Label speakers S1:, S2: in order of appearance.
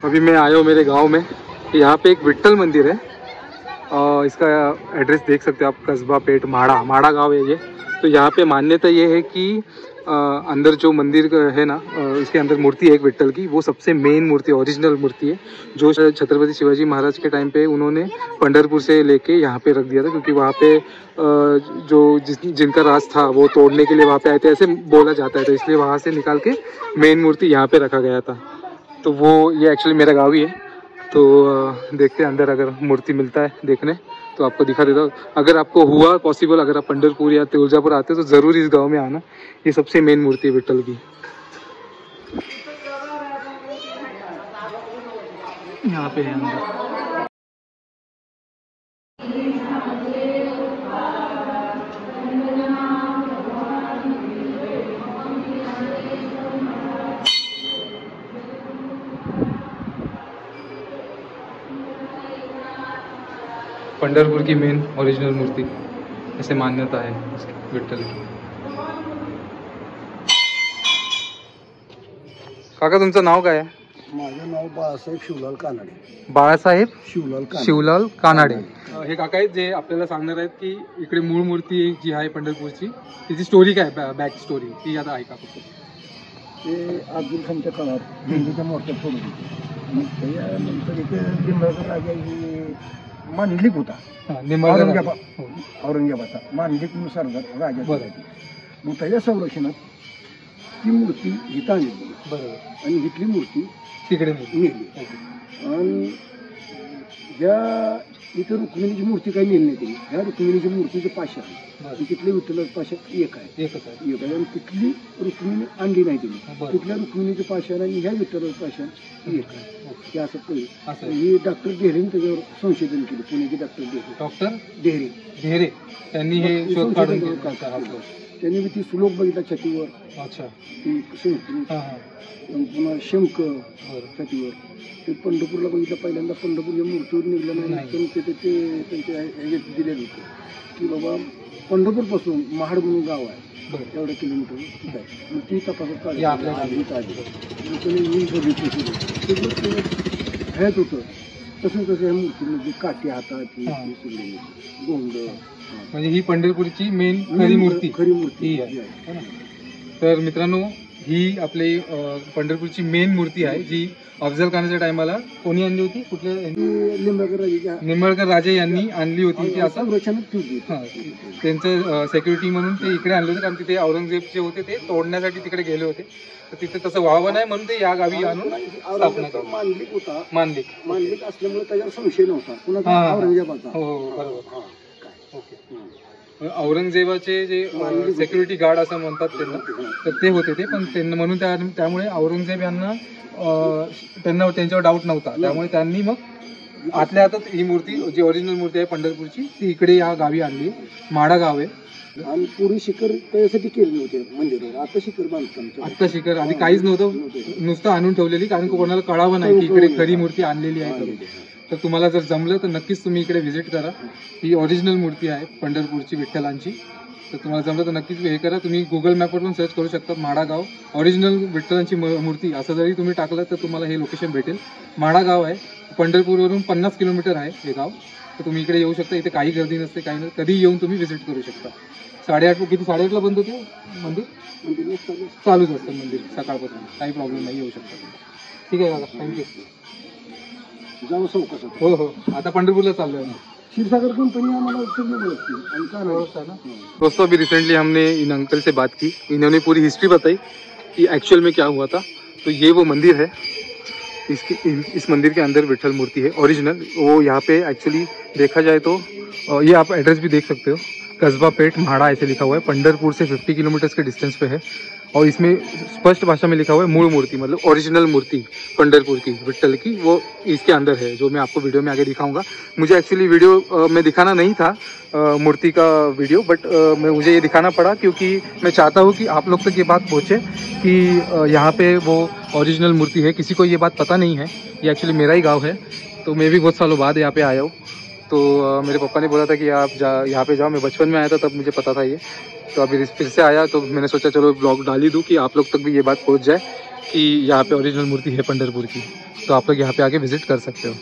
S1: अभी मैं आया हूँ मेरे गांव में। यहाँ पे एक विट्ठल मंदिर है। इसका एड्रेस देख सकते हो आप, कस्बा पेट माड़ा गांव है ये। तो यहाँ पे मान्यता ये है कि अंदर जो मंदिर है ना, इसके अंदर मूर्ति है एक विट्ठल की, वो सबसे मेन मूर्ति, ओरिजिनल मूर्ति है, जो छत्रपति शिवाजी महाराज के टाइम पे उन्होंने पंढरपुर से लेके यहाँ पे रख दिया था, क्योंकि वहाँ पे जिनका राज था वो तोड़ने के लिए वहाँ पे आए थे, ऐसे बोला जाता है। तो इसलिए वहाँ से निकाल के मेन मूर्ति यहाँ पे रखा गया था। तो वो ये एक्चुअली मेरा गाँव ही है। तो देखते हैं अंदर अगर मूर्ति मिलता है देखने तो आपको दिखा देता हूँ। अगर आपको हुआ पॉसिबल, अगर आप पंढरपुर या तुळजापुर आते हो तो ज़रूर इस गांव में आना। ये सबसे मेन मूर्ति है विट्ठल की। यहाँ पे है अंदर। पंढरपुर की मेन ओरिजिनल मूर्ति, ऐसे मान्यता है विट्ठल की। काका तुमचं नाव काय आहे?
S2: माझं नाव बाळासाहेब शिवलाल कानाडे.
S1: बाळासाहेब
S2: शिवलाल
S1: कानाडे हे काका आहेत जे आपल्याला सांगणार आहेत की इकडे मूळ मूर्ती जी आहे पंढरपूरची, तिची स्टोरी काय, बॅक स्टोरी ती आता ऐका फक्त.
S2: ते अब्दुल खानच्या काळात दिल्लीच्या मोर्चात सोडून होते. मग त्यानंतर इथे लिंबाळकर राजा ही मांडलिक होता, औरंगाबादचा मांडलिक सरदार राजा. मग त्याच्या संरक्षणात ती मूर्ती इथं आणली. बरोबर. आणि इथली मूर्ती तिकडे नेली. आणि ज्या इथं रुक्मिणीची मूर्ती काही नेली नाही त्यांनी. ह्या रुक्मिणीची मूर्तीचं पाशा आहे, तिथली विठ्ठलाचं पाशा एकच आहे. आणि तिथली रुक्मिणी आणली नाही त्यांनी. तिथल्या रुक्मिणीचं पाषाण आणि ह्या विठ्ठलाचं पाषाण एक आहे. ते असं पहिलं ही डॉक्टर डेहरेने त्याच्यावर संशोधन केलं. पुण्याचे डॉक्टर डेहरे
S1: त्यांनी हे शोध काढून
S2: त्यांनी ती श्लोक बघितला छातीवर. अच्छा. ती पुन्हा शंख छातीवर. ते पंढरपूरला बघितलं पहिल्यांदा. पंढरपूर मूर्तीवर निघलं नाही, पण ते त्यांच्या ह्याच्यात दिलेलं होतं की बाबा पंढरपूरपासून महाड म्हणून गाव आहे, एवढ्या किलोमीटर आहे. मग ती तपासत काढली ह्यात होतं. तसं तसं ह्या मूर्तीमध्ये काठी हाताची गोंड,
S1: म्हणजे ही पंढरपूरची मेन खरी मूर्ती आहे. तर मित्रांनो, ही आपली पंढरपूरची मेन मूर्ती आहे जी अफजल खानाच्या टायमाला कोणी आणली होती? कुठल्या? निंबाळकर राजे यांनी आणली होती. ती असं त्यांचं सेक्युरिटी म्हणून ते इकडे आणले होते, कारण तिथे औरंगजेब जे होते ते तोडण्यासाठी तिकडे गेले होते. तर तिथे तसं व्हावं नाही म्हणून ते या गावी आणून स्थापना केली.
S2: मांडलिक होता.
S1: मांडलिक
S2: असल्यामुळे त्याच्यावर संशय नव्हता औरंगजेबाचा.
S1: हो बरोबर. औरंगजेबाचे जे सेक्युरिटी गार्ड असं म्हणतात त्यांना, तर ते होते ते. पण त्यांना म्हणून त्यामुळे औरंगजेब यांना त्यांच्यावर डाऊट नव्हता. त्यामुळे त्यांनी मग आतल्या हातात ही मूर्ती, जी ओरिजिनल मूर्ती आहे पंढरपूरची, ती इकडे या गावी आणली. माडा गाव आहे.
S2: आणि पूर्वी शिखर त्यासाठी केले होते मंदिरावर. आता शिखर बांधकाम,
S1: आता शिखर आधी काहीच नव्हतं, नुसतं आणून ठेवलेली, कारण कोणाला कळावं नाही की इकडे खरी मूर्ती आणलेली आहे. तर तुम्हाला जर जमलं तर नक्कीच तुम्ही इकडे व्हिजिट करा. ही ओरिजिनल मूर्ती आहे पंढरपूरची विठ्ठलांची. तर तुम्हाला जमलं तर नक्कीच हे करा. तुम्ही गुगल मॅपवर पण सर्च करू शकता, माडा गाव ओरिजिनल विठ्ठलांची मूर्ती असं जरी तुम्ही टाकलं तर तुम्हाला हे लोकेशन भेटेल. माडा गाव आहे, पंढरपूरवरून 50 किलोमीटर आहे हे गाव. तर तुम्ही इकडे येऊ शकता. इथे काही गर्दी नसते, काही नाही. कधी येऊन तुम्ही व्हिजिट करू शकता. 8:30 बंद होते मंदिर? चालूच असतं मंदिर सकाळपासून, काही प्रॉब्लेम नाही, येऊ शकता. ठीक आहे दादा, थँक्यू. हो. आता पंढरपुरला चाललोय ना.
S2: क्षीरसागर कंपनी हमारा
S1: दोस्तों, अभी रिसेंटली हमने इन अंकल से बात की. इन्होंने पूरी हिस्ट्री बताई कि एक्चुअल में क्या हुआ था. तो ये वो मंदिर है, इस मंदिर के अंदर विट्ठल मूर्ति है ओरिजिनल. वो यहाँ पे एक्चुअली देखा जाए तो ये आप एड्रेस भी देख सकते हो, कस्बा पेट माड़ा ऐसे लिखा हुआ है. पंढरपुर से 50 किलोमीटर के डिस्टेंस पे है. और इसमें स्पष्ट भाषा में लिखा हुआ है मूल मूर्ति, मतलब ओरिजिनल मूर्ति पंढरपुर की विट्ठल की, वो इसके अंदर है, जो मैं आपको वीडियो में आगे दिखाऊंगा. मुझे एक्चुअली वीडियो में दिखाना नहीं था मूर्ति का वीडियो, बट मुझे ये दिखाना पड़ा क्योंकि मैं चाहता हूँ कि आप लोग तक ये बात पहुँचे कि यहाँ पे वो ओरिजिनल मूर्ति है. किसी को ये बात पता नहीं है. ये एक्चुअली मेरा ही गाँव है, तो मैं भी बहुत सालों बाद यहाँ पे आया हूँ. तो मेरे पापा ने बोला था कि आप यहाँ पे जाओ. मैं बचपन में आया था तब मुझे पता था ये. तो अभी फिर से आया तो मैंने सोचा चलो ब्लॉग डाल ही दूँ कि आप लोग तक भी ये बात पहुँच जाए कि यहाँ पे ओरिजिनल मूर्ति है पंढरपुर की, तो आप लोग यहाँ पे आके विजिट कर सकते हो।